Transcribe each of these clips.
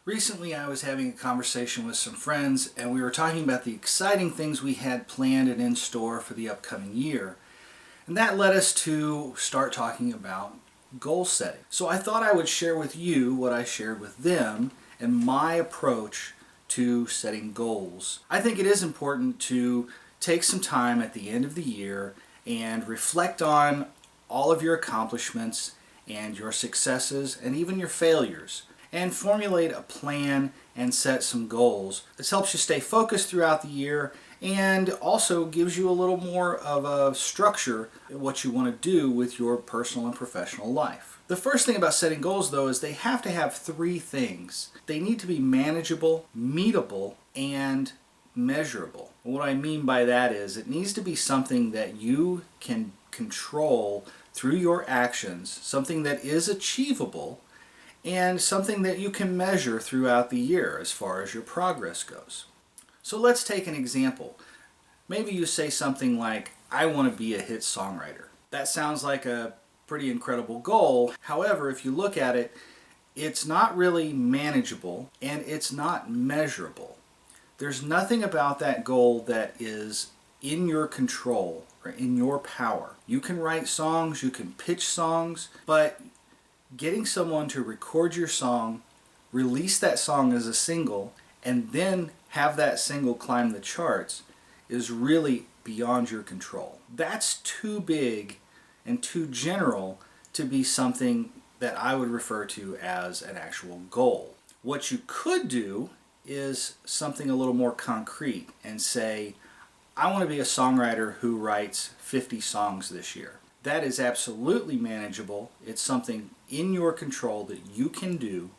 Recently I was having a conversation with some friends and we were talking about the exciting things we had planned and in store for the upcoming year. And that led us to start talking about goal setting. So I thought I would share with you what I shared with them and my approach to setting goals. I think it is important to take some time at the end of the year and reflect on all of your accomplishments and your successes and even your failures, and formulate a plan and set some goals. This helps you stay focused throughout the year and also gives you a little more of a structure in what you want to do with your personal and professional life. The first thing about setting goals, though, is they have to have three things. They need to be manageable, meetable, and measurable. And what I mean by that is it needs to be something that you can control through your actions, something that is achievable, and something that you can measure throughout the year as far as your progress goes. So let's take an example. Maybe you say something like, I want to be a hit songwriter. That sounds like a pretty incredible goal. However, if you look at it, it's not really manageable and it's not measurable. There's nothing about that goal that is in your control or in your power. You can write songs, you can pitch songs, but getting someone to record your song, release that song as a single, and then have that single climb the charts is really beyond your control. That's too big and too general to be something that I would refer to as an actual goal. What you could do is something a little more concrete and say, I want to be a songwriter who writes 50 songs this year. That is absolutely manageable. It's something in your control that you can do,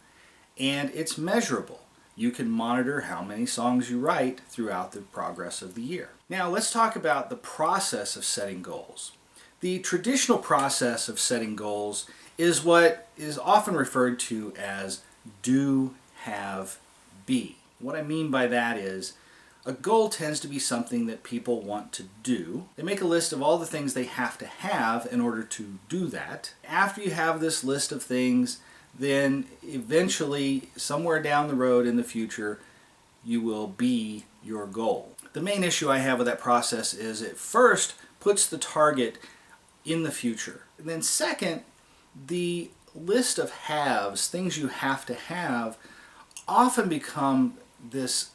and it's measurable. You can monitor how many songs you write throughout the progress of the year. Now let's talk about the process of setting goals. The traditional process of setting goals is what is often referred to as do, have, be. What I mean by that is a goal tends to be something that people want to do. They make a list of all the things they have to have in order to do that. After you have this list of things, then eventually, somewhere down the road in the future, you will be your goal. The main issue I have with that process is it first puts the target in the future. And then second, the list of haves, things you have to have, often become this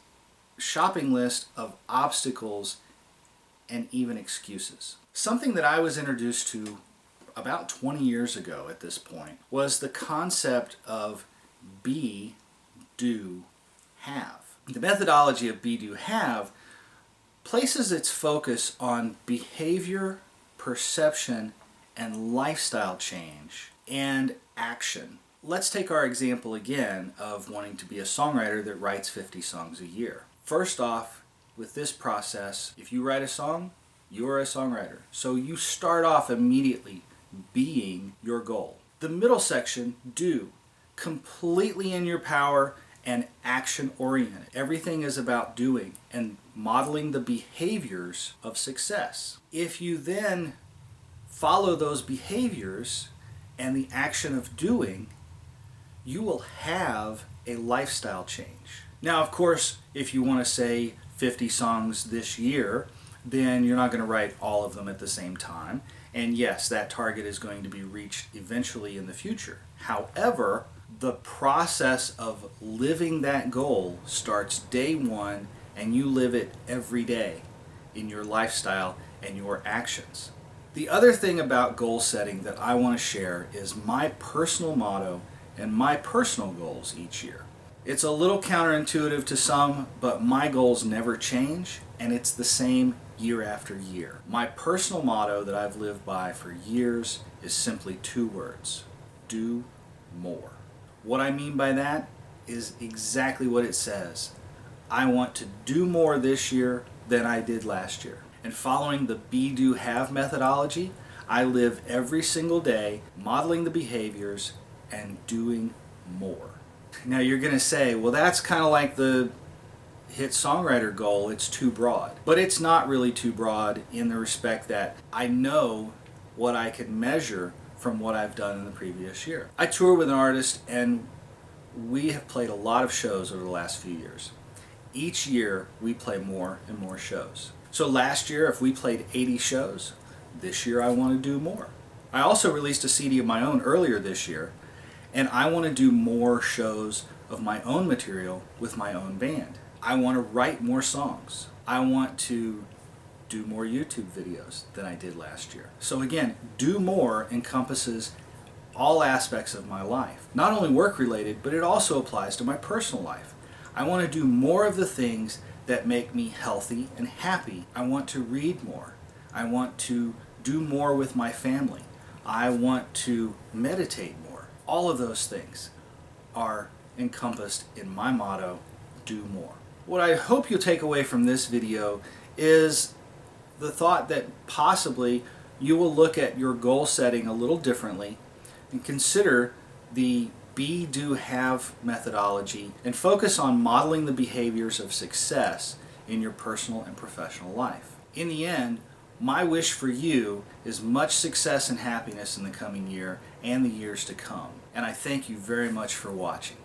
shopping list of obstacles and even excuses. Something that I was introduced to about 20 years ago at this point was the concept of be, do, have. The methodology of be, do, have places its focus on behavior, perception, and lifestyle change and action. Let's take our example again of wanting to be a songwriter that writes 50 songs a year. First off, with this process, if you write a song, you're a songwriter. So you start off immediately being your goal. The middle section, do, completely in your power and action oriented. Everything is about doing and modeling the behaviors of success. If you then follow those behaviors and the action of doing, you will have a lifestyle change. Now, of course, if you want to say 50 songs this year, then you're not going to write all of them at the same time. And yes, that target is going to be reached eventually in the future. However, the process of living that goal starts day one, and you live it every day in your lifestyle and your actions. The other thing about goal setting that I want to share is my personal motto and my personal goals each year. It's a little counterintuitive to some, but my goals never change, and it's the same year after year. My personal motto that I've lived by for years is simply two words: do more. What I mean by that is exactly what it says. I want to do more this year than I did last year. And following the be, do, have methodology, I live every single day modeling the behaviors and doing more. Now you're going to say, well, that's kind of like the hit songwriter goal. It's too broad. But it's not really too broad in the respect that I know what I can measure from what I've done in the previous year. I tour with an artist, and we have played a lot of shows over the last few years. Each year we play more and more shows. So last year, if we played 80 shows, this year I want to do more. I also released a CD of my own earlier this year, and I want to do more shows of my own material with my own band. I want to write more songs. I want to do more YouTube videos than I did last year. So again, do more encompasses all aspects of my life. Not only work related, but it also applies to my personal life. I want to do more of the things that make me healthy and happy. I want to read more. I want to do more with my family. I want to meditate more. All of those things are encompassed in my motto, do more. What I hope you'll take away from this video is the thought that possibly you will look at your goal setting a little differently and consider the be, do, have methodology and focus on modeling the behaviors of success in your personal and professional life. In the end, my wish for you is much success and happiness in the coming year and the years to come. And I thank you very much for watching.